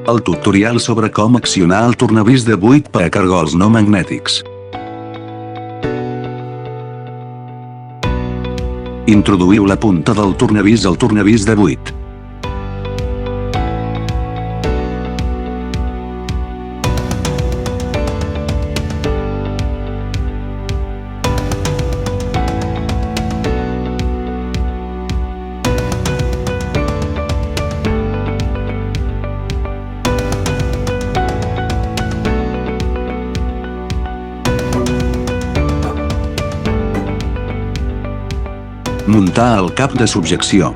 El tutorial sobre com accionar el tornavís de 8 per a cargols no magnètics. Introduïu la punta del tornavís al tornavís de 8. Muntar el cap de subjecció.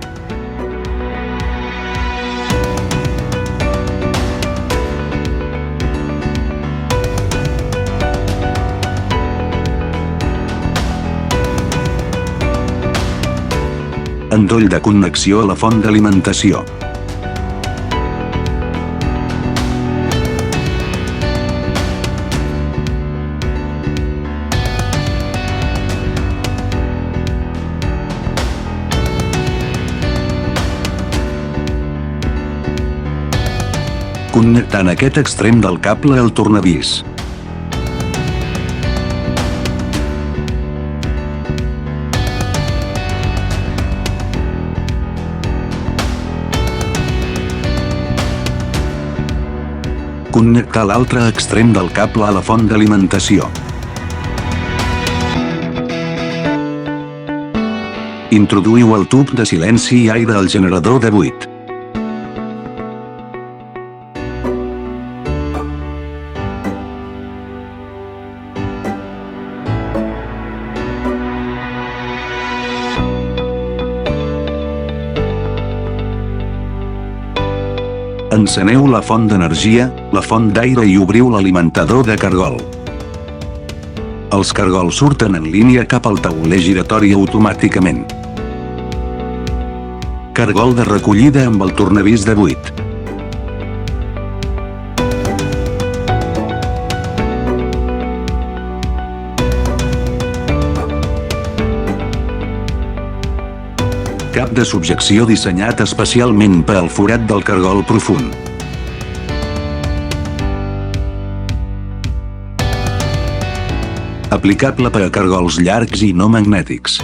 Endoll de connexió a la font d'alimentació. Connectant aquest extrem del cable al tornavís. Connectar l'altre extrem del cable a la font d'alimentació. Introduïu el tub de silenci i aire al generador de 8. Enceneu la font d'energia, la font d'aire i obriu l'alimentador de cargol. Els cargols surten en línia cap al tauler giratori automàticament. Cargol de recollida amb el tornavís de 8. Cap de subjecció dissenyat especialment per al forat del cargol profund. Aplicable per a cargols llargs i no magnètics.